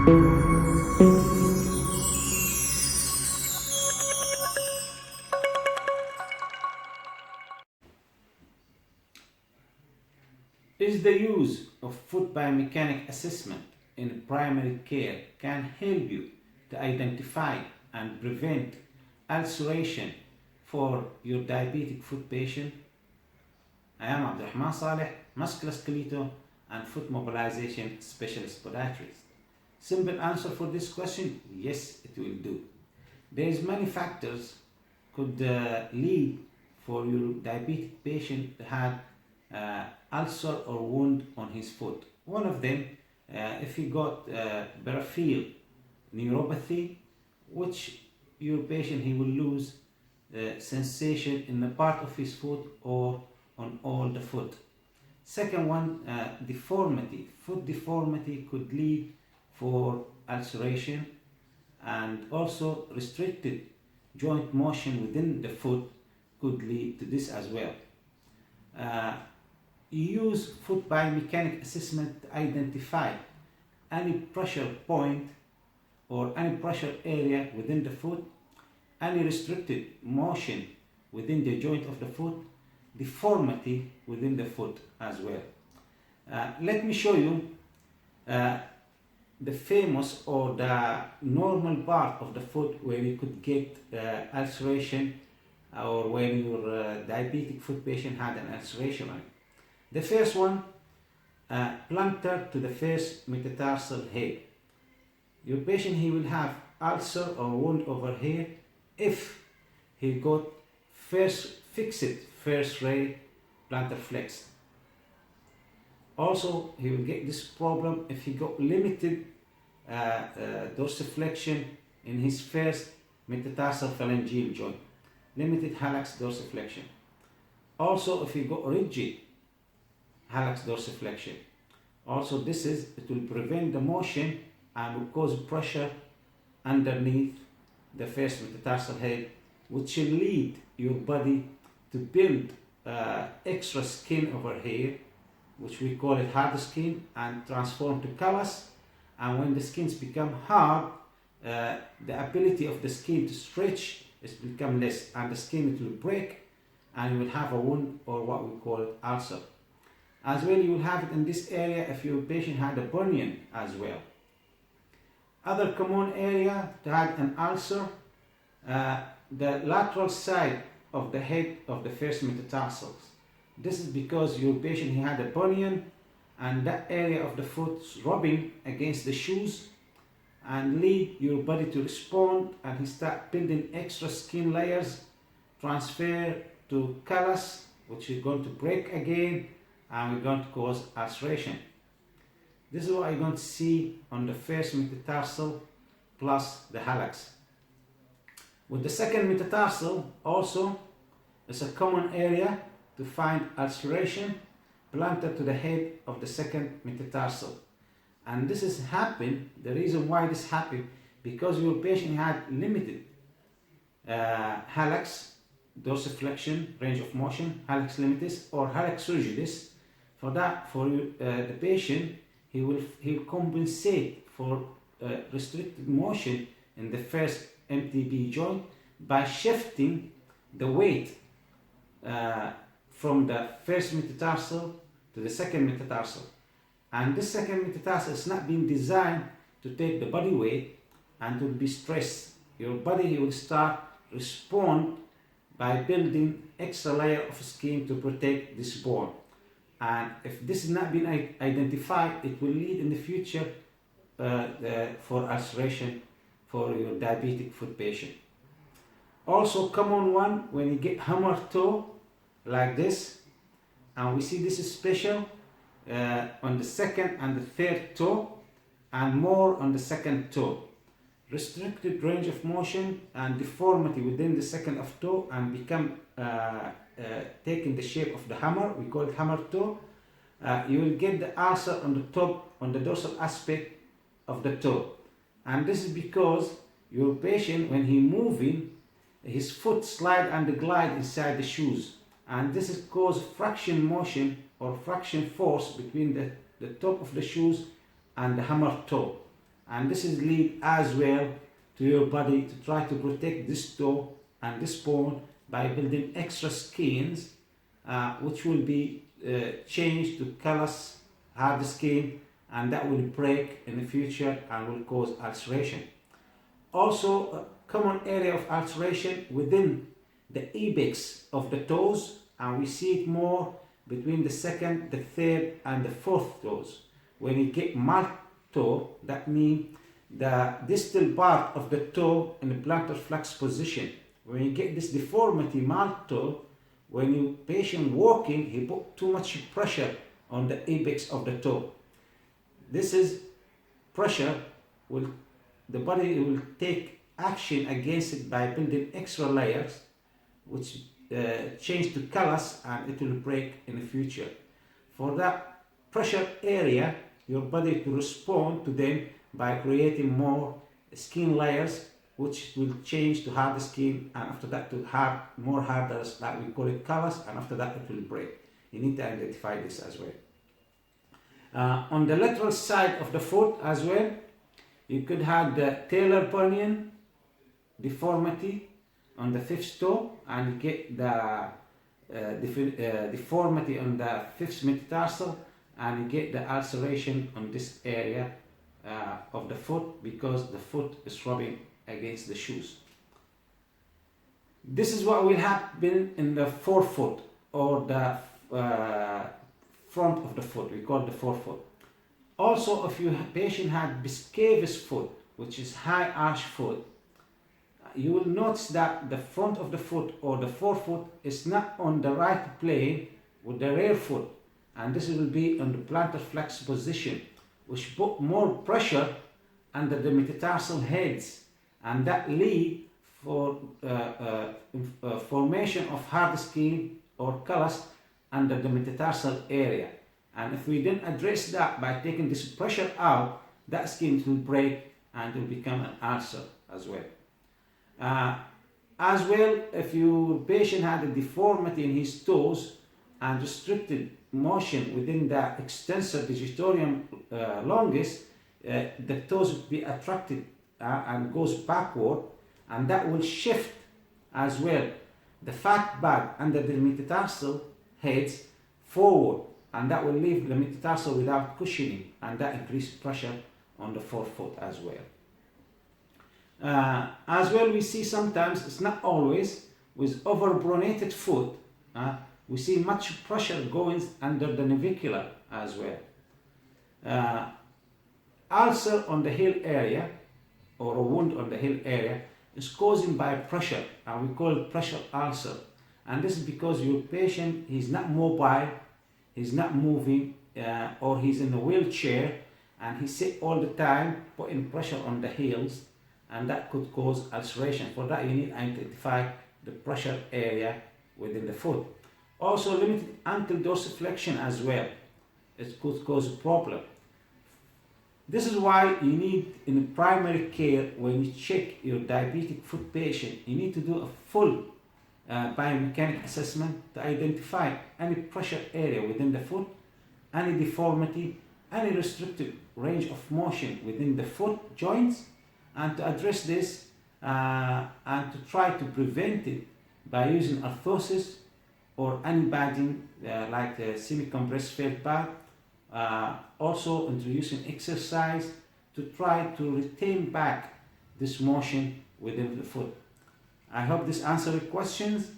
Is the use of foot biomechanic assessment in primary care can help you to identify and prevent ulceration for your diabetic foot patient? I am Abdulrahman Saleh, musculoskeletal and foot mobilization specialist podiatrist. Simple answer for this question: yes, it will do. There is many factors could lead for your diabetic patient to have ulcer or wound on his foot. One of them, if he got peripheral neuropathy, which your patient he will lose sensation in the part of his foot or on all the foot. Second one, deformity. Foot deformity could lead for ulceration, and also restricted joint motion within the foot could lead to this as well. Use foot biomechanic assessment to identify any pressure point or any pressure area within the foot, any restricted motion within the joint of the foot, deformity within the foot as well. Let me show you the famous or the normal part of the foot where you could get ulceration, or where your diabetic foot patient had an ulceration on it. The first one, plantar to the first metatarsal head. Your patient, he will have ulcer or wound over here if he got fixed first ray plantar flex. Also, he will get this problem if he got limited dorsiflexion in his first metatarsal phalangeal joint, limited hallux dorsiflexion. Also, if he got rigid hallux dorsiflexion, also it will prevent the motion and will cause pressure underneath the first metatarsal head, which will lead your body to build extra skin over here, which we call it hard skin, and transform to callus. And when the skins become hard, the ability of the skin to stretch is become less, and the skin will break, and you will have a wound, or what we call ulcer. As well, you will have it in this area if your patient had a bunion as well. Other common area to have an ulcer, the lateral side of the head of the first metatarsals. This is because your patient, he had a bunion, and that area of the foot is rubbing against the shoes and lead your body to respond, and he start building extra skin layers, transfer to callus, which is going to break again, and we're going to cause ulceration. This is what you're going to see on the first metatarsal plus the hallux. With the second metatarsal, also, it's a common area to find ulceration plantar to the head of the second metatarsal. And this has happened, the reason why this happened, because your patient had limited hallux dorsiflexion, range of motion, hallux limitis or hallux rigidus. For that, for the patient, he will compensate for restricted motion in the first MTB joint by shifting the weight from the first metatarsal to the second metatarsal. And this second metatarsal is not being designed to take the body weight and to be stressed. Your body will start respond by building extra layer of skin to protect this bone. And if this is not being identified, it will lead in the future for ulceration for your diabetic foot patient. Also, common one, when you get hammer toe like this, and we see this is special on the second and the third toe, and more on the second toe. Restricted range of motion and deformity within the second of toe, and become taking the shape of the hammer. We call it hammer toe. You will get the ulcer on the top, on the dorsal aspect of the toe. And this is because your patient, when he moving, his foot slide and glide inside the shoes. And this is cause friction motion or friction force between the top of the shoes and the hammer toe. and this is lead as well to your body to try to protect this toe and this bone by building extra skins, which will be changed to callous hard skin, and that will break in the future and will cause ulceration. Also, a common area of ulceration within the apex of the toes, and we see it more between the second, the third, and the fourth toes. When you get marked toe, that means the distal part of the toe in the plantar flex position. When you get this deformity, marked toe, when you patient walking, he put too much pressure on the apex of the toe. This is pressure will the body will take action against it by building extra layers, which change to callus, and it will break in the future. For that pressure area, your body to respond to them by creating more skin layers, which will change to hard skin, and after that to more harder, like we call it callus, and after that it will break. You need to identify this as well. On the lateral side of the foot as well, you could have the talar bunion deformity on the fifth toe, and you get the deformity on the fifth metatarsal, and you get the ulceration on this area of the foot because the foot is rubbing against the shoes. This is what will happen in the forefoot, or the front of the foot. We call it the forefoot. Also, if your patient had biscavus foot, which is high arch foot, you will notice that the front of the foot or the forefoot is not on the right plane with the rear foot, and this will be on the plantar flex position, which put more pressure under the metatarsal heads, and that lead for formation of hard skin or callus under the metatarsal area. And if we didn't address that by taking this pressure out, that skin will break and will become an ulcer as well. As well, if your patient had a deformity in his toes and restricted motion within the extensor digitorum longus, the toes will be attracted and goes backward, and that will shift as well the fat bag under the metatarsal heads forward, and that will leave the metatarsal without cushioning, and that increases pressure on the forefoot as well. As well, we see sometimes, it's not always, with overpronated foot, we see much pressure going under the navicular as well. Ulcer on the heel area, or a wound on the heel area, is caused by pressure, and we call it pressure ulcer. And this is because your patient is not mobile, he's not moving, or he's in a wheelchair, and he sit all the time putting pressure on the heels, and that could cause ulceration. For that, you need to identify the pressure area within the foot. Also, limited ankle dorsiflexion as well. It could cause a problem. This is why you need, in primary care, when you check your diabetic foot patient, you need to do a full biomechanic assessment to identify any pressure area within the foot, any deformity, any restricted range of motion within the foot joints, and to address this and to try to prevent it by using orthosis or any padding like a semi-compressed felt pad. Also introducing exercise to try to retain back this motion within the foot. I hope this answered your questions.